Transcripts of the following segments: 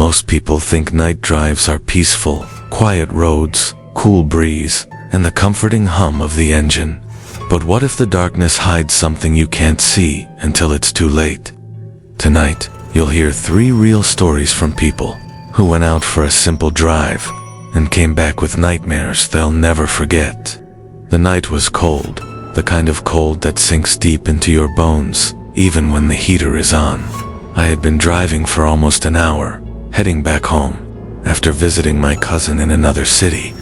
Most people think night drives are peaceful, quiet roads, cool breeze, and the comforting hum of the engine. But what if the darkness hides something you can't see until it's too late? Tonight, you'll hear 3 real stories from people who went out for a simple drive and came back with nightmares they'll never forget. The night was cold, the kind of cold that sinks deep into your bones, even when the heater is on. I had been driving for almost an hour, heading back home, after visiting my cousin in another city.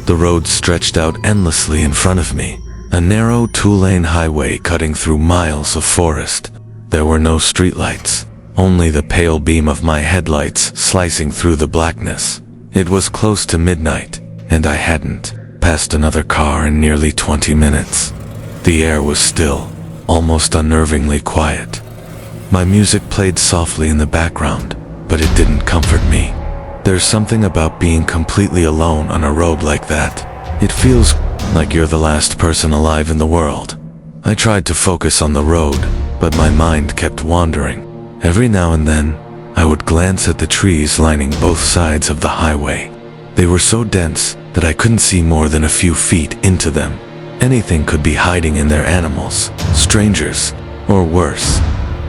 The road stretched out endlessly in front of me, a narrow 2-lane highway cutting through miles of forest. There were no streetlights, only the pale beam of my headlights slicing through the blackness. It was close to midnight, and I hadn't passed another car in nearly 20 minutes. The air was still, almost unnervingly quiet. My music played softly in the background, but it didn't comfort me. There's something about being completely alone on a road like that. It feels like you're the last person alive in the world. I tried to focus on the road, but my mind kept wandering. Every now and then, I would glance at the trees lining both sides of the highway. They were so dense that I couldn't see more than a few feet into them. Anything could be hiding in their animals, strangers, or worse.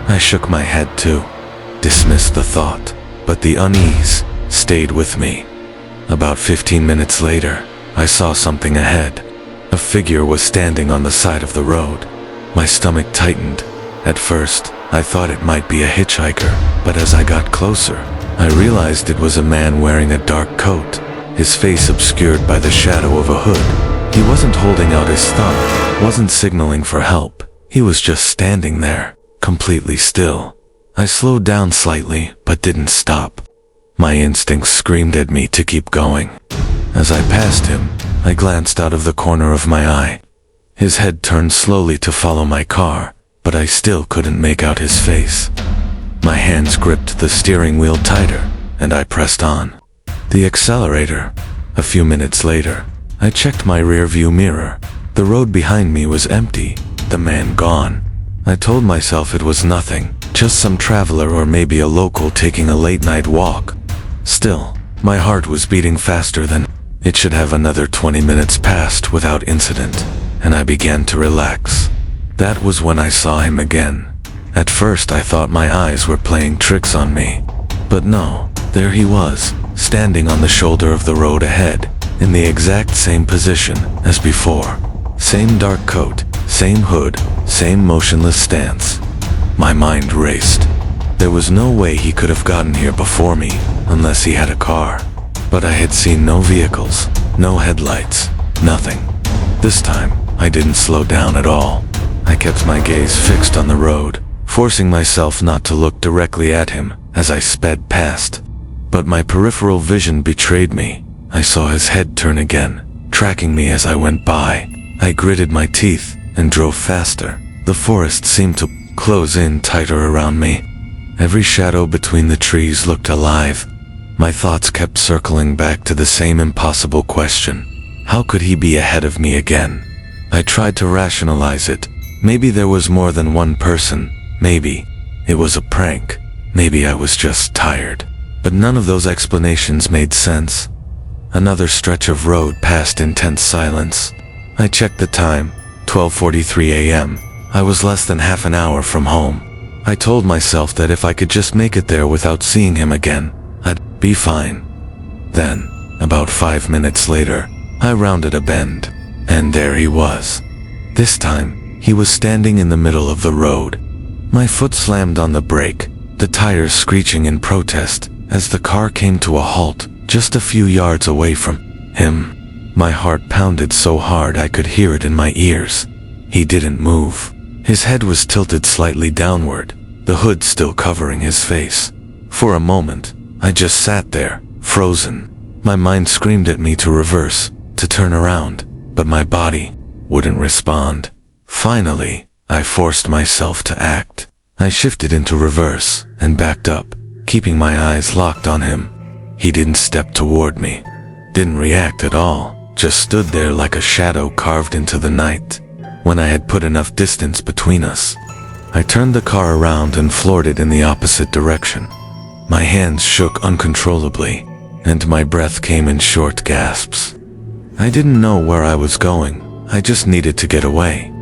I shook my head too, dismissed the thought, but the unease stayed with me. About 15 minutes later, I saw something ahead. A figure was standing on the side of the road. My stomach tightened. At first, I thought it might be a hitchhiker, but as I got closer, I realized it was a man wearing a dark coat, his face obscured by the shadow of a hood. He wasn't holding out his thumb, wasn't signaling for help. He was just standing there, completely still. I slowed down slightly, but didn't stop. My instincts screamed at me to keep going. As I passed him, I glanced out of the corner of my eye. His head turned slowly to follow my car, but I still couldn't make out his face. My hands gripped the steering wheel tighter, and I pressed on the accelerator. A few minutes later, I checked my rearview mirror. The road behind me was empty, the man gone. I told myself it was nothing, just some traveler or maybe a local taking a late-night walk. Still, my heart was beating faster than it should have. Another 20 minutes passed without incident, and I began to relax. That was when I saw him again. At first I thought my eyes were playing tricks on me. But no, there he was, standing on the shoulder of the road ahead, in the exact same position as before. Same dark coat, same hood, same motionless stance. My mind raced. There was no way he could have gotten here before me, unless he had a car. But I had seen no vehicles, no headlights, nothing. This time, I didn't slow down at all. I kept my gaze fixed on the road, forcing myself not to look directly at him as I sped past. But my peripheral vision betrayed me. I saw his head turn again, tracking me as I went by. I gritted my teeth and drove faster. The forest seemed to close in tighter around me. Every shadow between the trees looked alive. My thoughts kept circling back to the same impossible question. How could he be ahead of me again? I tried to rationalize it. Maybe there was more than one person. Maybe it was a prank. Maybe I was just tired. But none of those explanations made sense. Another stretch of road passed in tense silence. I checked the time, 12:43 a.m. I was less than half an hour from home. I told myself that if I could just make it there without seeing him again, I'd be fine. Then, about 5 minutes later, I rounded a bend, and there he was. This time, he was standing in the middle of the road. My foot slammed on the brake, the tires screeching in protest, as the car came to a halt just a few yards away from him. My heart pounded so hard I could hear it in my ears. He didn't move. His head was tilted slightly downward, the hood still covering his face. For a moment, I just sat there, frozen. My mind screamed at me to reverse, to turn around, but my body wouldn't respond. Finally, I forced myself to act. I shifted into reverse and backed up, keeping my eyes locked on him. He didn't step toward me, didn't react at all, just stood there like a shadow carved into the night. When I had put enough distance between us, I turned the car around and floored it in the opposite direction. My hands shook uncontrollably, and my breath came in short gasps. I didn't know where I was going. I just needed to get away.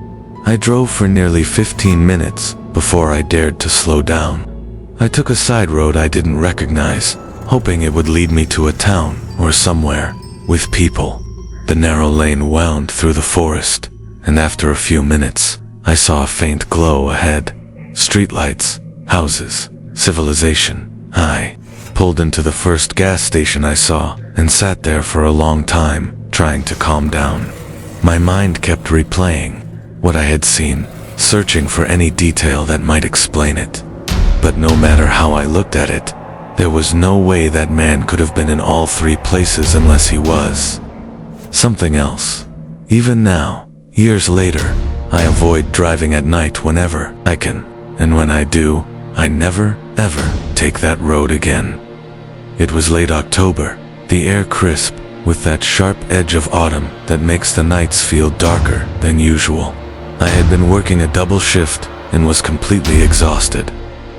I drove for nearly 15 minutes before I dared to slow down. I took a side road I didn't recognize, hoping it would lead me to a town or somewhere with people. The narrow lane wound through the forest, and after a few minutes, I saw a faint glow ahead. Streetlights, houses, civilization. I pulled into the first gas station I saw and sat there for a long time, trying to calm down. My mind kept replaying what I had seen, searching for any detail that might explain it. But no matter how I looked at it, there was no way that man could have been in all three places unless he was something else. Even now, years later, I avoid driving at night whenever I can, and when I do, I never, ever take that road again. It was late October, the air crisp, with that sharp edge of autumn that makes the nights feel darker than usual. I had been working a double shift and was completely exhausted.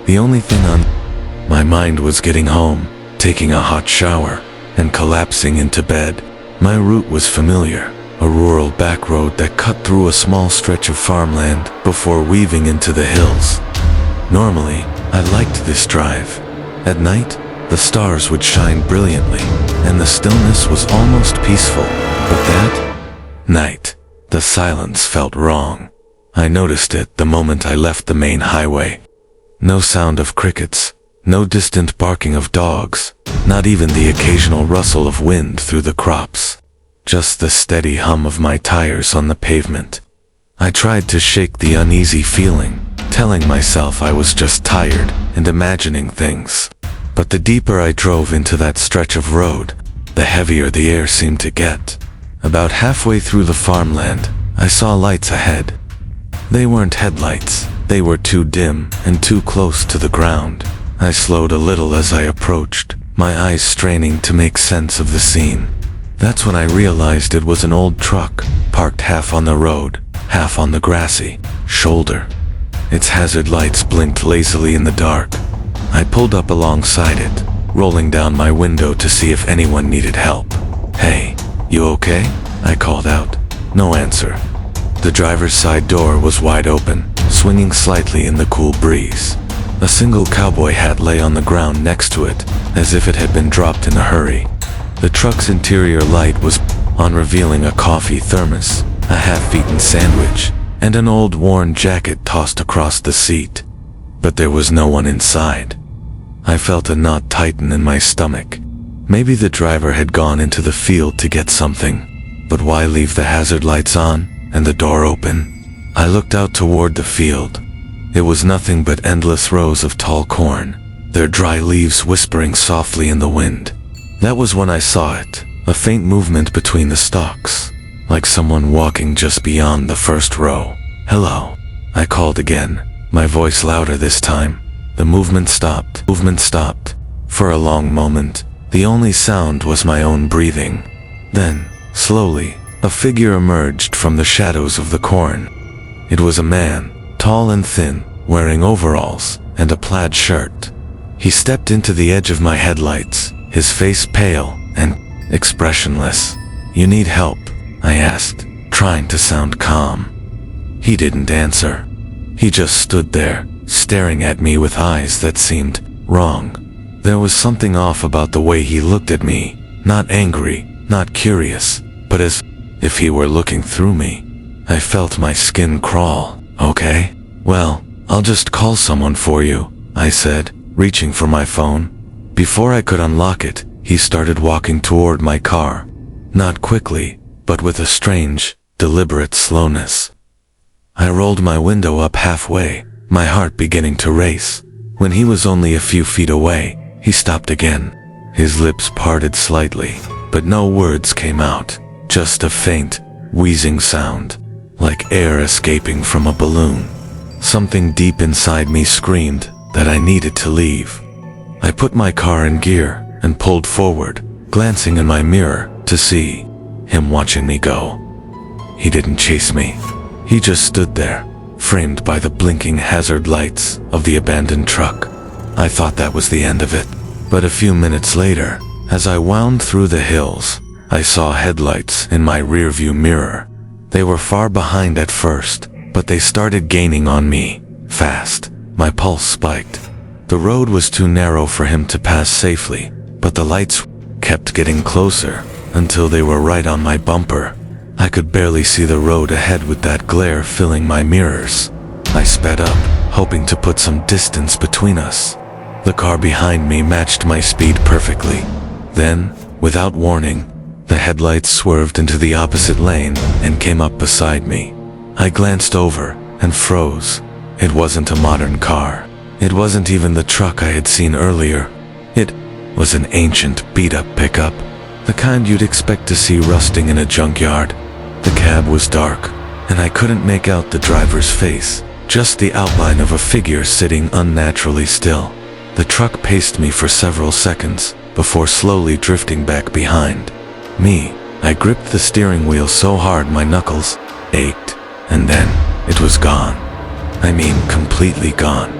The only thing on my mind was getting home, taking a hot shower, and collapsing into bed. My route was familiar, a rural back road that cut through a small stretch of farmland before weaving into the hills. Normally, I liked this drive. At night, the stars would shine brilliantly, and the stillness was almost peaceful. But that night, the silence felt wrong. I noticed it the moment I left the main highway. No sound of crickets, no distant barking of dogs, not even the occasional rustle of wind through the crops. Just the steady hum of my tires on the pavement. I tried to shake the uneasy feeling, telling myself I was just tired and imagining things. But the deeper I drove into that stretch of road, the heavier the air seemed to get. About halfway through the farmland, I saw lights ahead. They weren't headlights. They were too dim and too close to the ground. I slowed a little as I approached, my eyes straining to make sense of the scene. That's when I realized it was an old truck, parked half on the road, half on the grassy shoulder. Its hazard lights blinked lazily in the dark. I pulled up alongside it, rolling down my window to see if anyone needed help. "Hey, you okay?" I called out. No answer. The driver's side door was wide open, swinging slightly in the cool breeze. A single cowboy hat lay on the ground next to it, as if it had been dropped in a hurry. The truck's interior light was on, revealing a coffee thermos, a half-eaten sandwich, and an old worn jacket tossed across the seat. But there was no one inside. I felt a knot tighten in my stomach. Maybe the driver had gone into the field to get something. But why leave the hazard lights on and the door open? I looked out toward the field. It was nothing but endless rows of tall corn, their dry leaves whispering softly in the wind. That was when I saw it, a faint movement between the stalks, like someone walking just beyond the first row. "Hello," I called again, my voice louder this time. The movement stopped. For a long moment, the only sound was my own breathing. Then, slowly, a figure emerged from the shadows of the corn. It was a man, tall and thin, wearing overalls and a plaid shirt. He stepped into the edge of my headlights, his face pale and expressionless. "You need help?" I asked, trying to sound calm. He didn't answer. He just stood there, staring at me with eyes that seemed wrong. There was something off about the way he looked at me, not angry, not curious, but as if he were looking through me. I felt my skin crawl. "Okay, well, I'll just call someone for you," I said, reaching for my phone. Before I could unlock it, he started walking toward my car. Not quickly, but with a strange, deliberate slowness. I rolled my window up halfway, my heart beginning to race. When he was only a few feet away, he stopped again. His lips parted slightly, but no words came out, just a faint, wheezing sound, like air escaping from a balloon. Something deep inside me screamed that I needed to leave. I put my car in gear and pulled forward, glancing in my mirror to see him watching me go. He didn't chase me. He just stood there, framed by the blinking hazard lights of the abandoned truck. I thought that was the end of it. But a few minutes later, as I wound through the hills, I saw headlights in my rearview mirror. They were far behind at first, but they started gaining on me, fast. My pulse spiked. The road was too narrow for him to pass safely, but the lights kept getting closer until they were right on my bumper. I could barely see the road ahead with that glare filling my mirrors. I sped up, hoping to put some distance between us. The car behind me matched my speed perfectly. Then, without warning, the headlights swerved into the opposite lane and came up beside me. I glanced over and froze. It wasn't a modern car. It wasn't even the truck I had seen earlier. It was an ancient, beat-up pickup, the kind you'd expect to see rusting in a junkyard. The cab was dark, and I couldn't make out the driver's face, just the outline of a figure sitting unnaturally still. The truck paced me for several seconds before slowly drifting back behind me. I gripped the steering wheel so hard my knuckles ached, and then it was gone. I mean, completely gone.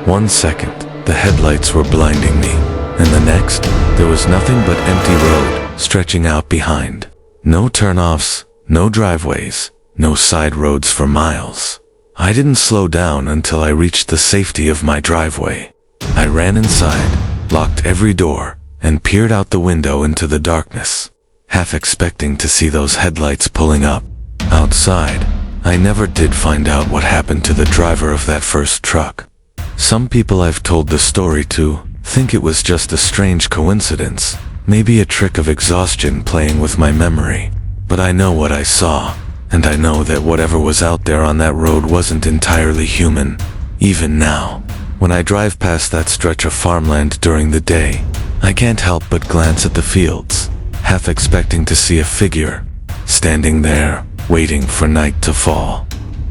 1 second, the headlights were blinding me, and the next, there was nothing but empty road stretching out behind. No turnoffs, no driveways, no side roads for miles. I didn't slow down until I reached the safety of my driveway. I ran inside, locked every door, and peered out the window into the darkness, half expecting to see those headlights pulling up. Outside, I never did find out what happened to the driver of that first truck. Some people I've told the story to think it was just a strange coincidence, maybe a trick of exhaustion playing with my memory. But I know what I saw, and I know that whatever was out there on that road wasn't entirely human. Even now, when I drive past that stretch of farmland during the day, I can't help but glance at the fields, half expecting to see a figure, standing there, waiting for night to fall.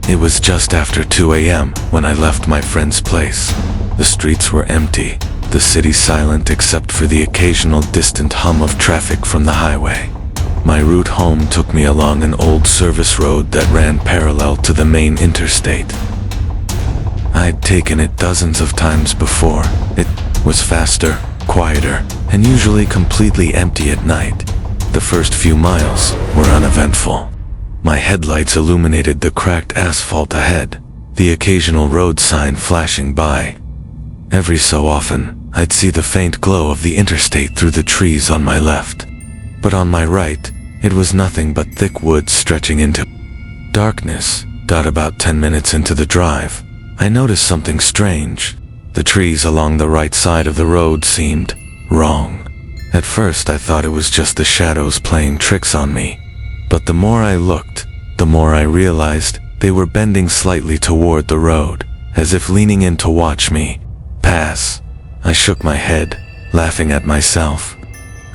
It was just after 2 a.m. when I left my friend's place. The streets were empty, the city silent except for the occasional distant hum of traffic from the highway. My route home took me along an old service road that ran parallel to the main interstate. I'd taken it dozens of times before. It was faster, quieter, and usually completely empty at night. The first few miles were uneventful. My headlights illuminated the cracked asphalt ahead, the occasional road sign flashing by. Every so often, I'd see the faint glow of the interstate through the trees on my left. But on my right, it was nothing but thick woods stretching into darkness. About 10 minutes into the drive, I noticed something strange. The trees along the right side of the road seemed wrong. At first, I thought it was just the shadows playing tricks on me. But the more I looked, the more I realized they were bending slightly toward the road, as if leaning in to watch me pass. I shook my head, laughing at myself.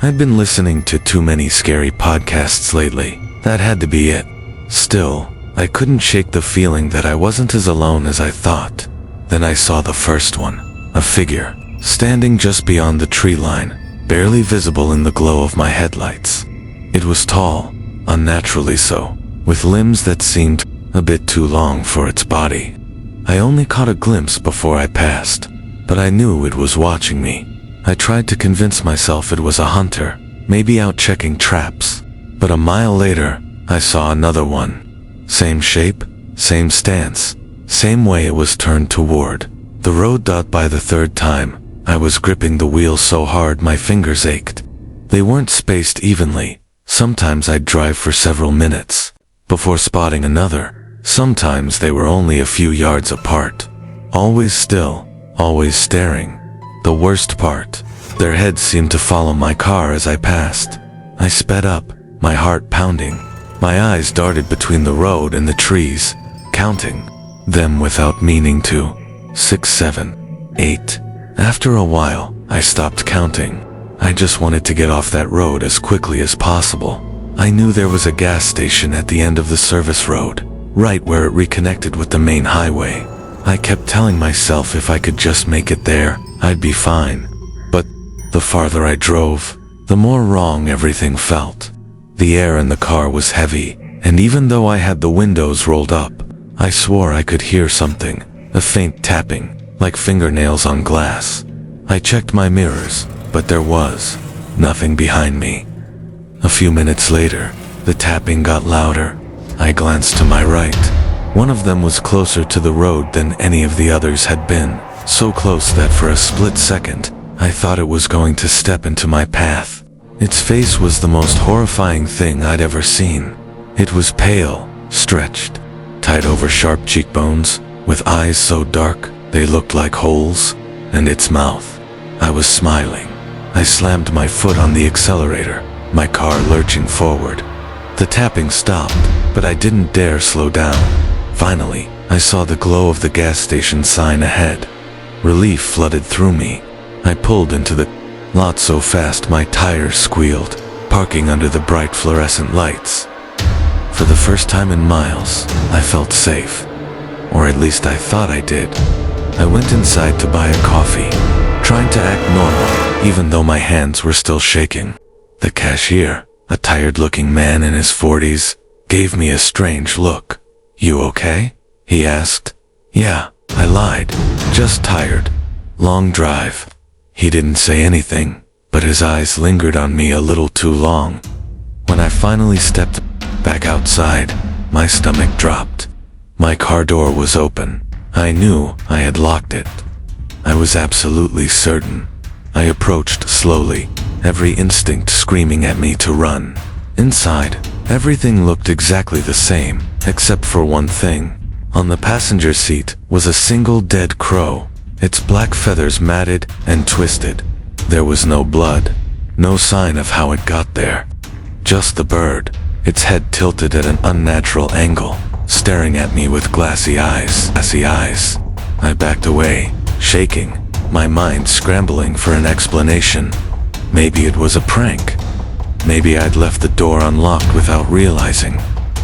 I'd been listening to too many scary podcasts lately. That had to be it. Still, I couldn't shake the feeling that I wasn't as alone as I thought. Then I saw the first one, a figure, standing just beyond the tree line, barely visible in the glow of my headlights. It was tall, unnaturally so, with limbs that seemed a bit too long for its body. I only caught a glimpse before I passed, but I knew it was watching me. I tried to convince myself it was a hunter, maybe out checking traps. But a mile later, I saw another one. Same shape, same stance, same way it was turned toward the road. By the third time, I was gripping the wheel so hard my fingers ached. They weren't spaced evenly. Sometimes I'd drive for several minutes before spotting another. Sometimes they were only a few yards apart. Always still, always staring. The worst part, their heads seemed to follow my car as I passed. I sped up, my heart pounding. My eyes darted between the road and the trees, counting them without meaning to. 6, 7, 8. After a while, I stopped counting. I just wanted to get off that road as quickly as possible. I knew there was a gas station at the end of the service road, right where it reconnected with the main highway. I kept telling myself if I could just make it there, I'd be fine. But the farther I drove, the more wrong everything felt. The air in the car was heavy, and even though I had the windows rolled up, I swore I could hear something, a faint tapping, like fingernails on glass. I checked my mirrors, but there was nothing behind me. A few minutes later, the tapping got louder. I glanced to my right. One of them was closer to the road than any of the others had been, so close that for a split second, I thought it was going to step into my path. Its face was the most horrifying thing I'd ever seen. It was pale, stretched, tight over sharp cheekbones, with eyes so dark they looked like holes, and its mouth. I was smiling. I slammed my foot on the accelerator, my car lurching forward. The tapping stopped, but I didn't dare slow down. Finally, I saw the glow of the gas station sign ahead. Relief flooded through me. I pulled into the lot so fast my tires squealed, parking under the bright fluorescent lights. For the first time in miles, I felt safe. Or at least I thought I did. I went inside to buy a coffee, trying to act normal, even though my hands were still shaking. The cashier, a tired-looking man in his 40s, gave me a strange look. "You okay?" he asked. "Yeah," I lied. "Just tired. Long drive." He didn't say anything, but his eyes lingered on me a little too long. When I finally stepped back outside, my stomach dropped. My car door was open. I knew I had locked it. I was absolutely certain. I approached slowly, every instinct screaming at me to run. Inside, everything looked exactly the same, except for one thing. On the passenger seat was a single dead crow, its black feathers matted and twisted. There was no blood, no sign of how it got there. Just the bird, its head tilted at an unnatural angle, staring at me with glassy eyes. I backed away, shaking, my mind scrambling for an explanation. Maybe it was a prank. Maybe I'd left the door unlocked without realizing.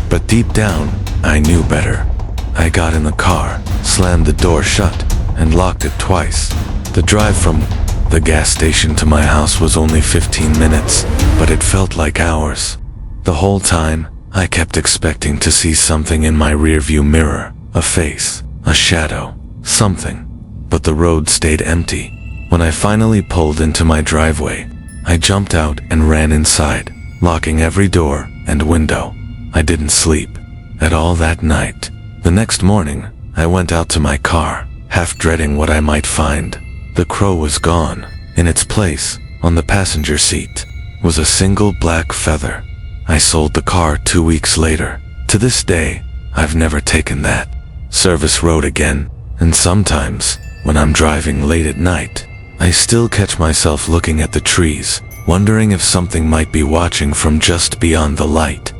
But deep down, I knew better. I got in the car, slammed the door shut, and locked it twice. The drive from the gas station to my house was only 15 minutes, but it felt like hours. The whole time, I kept expecting to see something in my rearview mirror, a face, a shadow, something. But the road stayed empty. When I finally pulled into my driveway, I jumped out and ran inside, locking every door and window. I didn't sleep at all that night. The next morning, I went out to my car, half dreading what I might find. The crow was gone. In its place, on the passenger seat, was a single black feather. I sold the car 2 weeks later. To this day, I've never taken that service road again, and sometimes, when I'm driving late at night, I still catch myself looking at the trees, wondering if something might be watching from just beyond the light.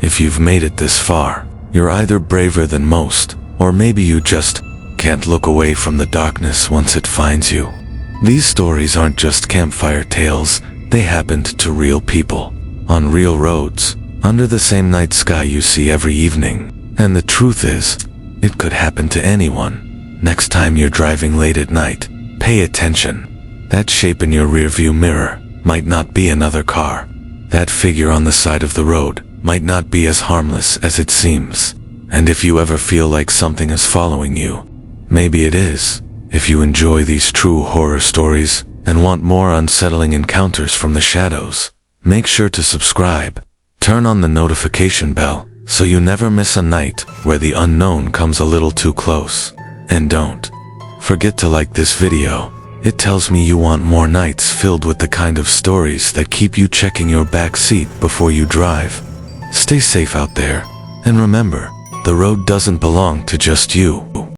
If you've made it this far, you're either braver than most, or maybe you just can't look away from the darkness once it finds you. These stories aren't just campfire tales, they happened to real people, on real roads, under the same night sky you see every evening. And the truth is, it could happen to anyone. Next time you're driving late at night, pay attention. That shape in your rearview mirror might not be another car. That figure on the side of the road might not be as harmless as it seems. And if you ever feel like something is following you, maybe it is. If you enjoy these true horror stories and want more unsettling encounters from the shadows, make sure to subscribe. Turn on the notification bell so you never miss a night where the unknown comes a little too close. And don't forget to like this video. It tells me you want more nights filled with the kind of stories that keep you checking your back seat before you drive. Stay safe out there, and remember, the road doesn't belong to just you.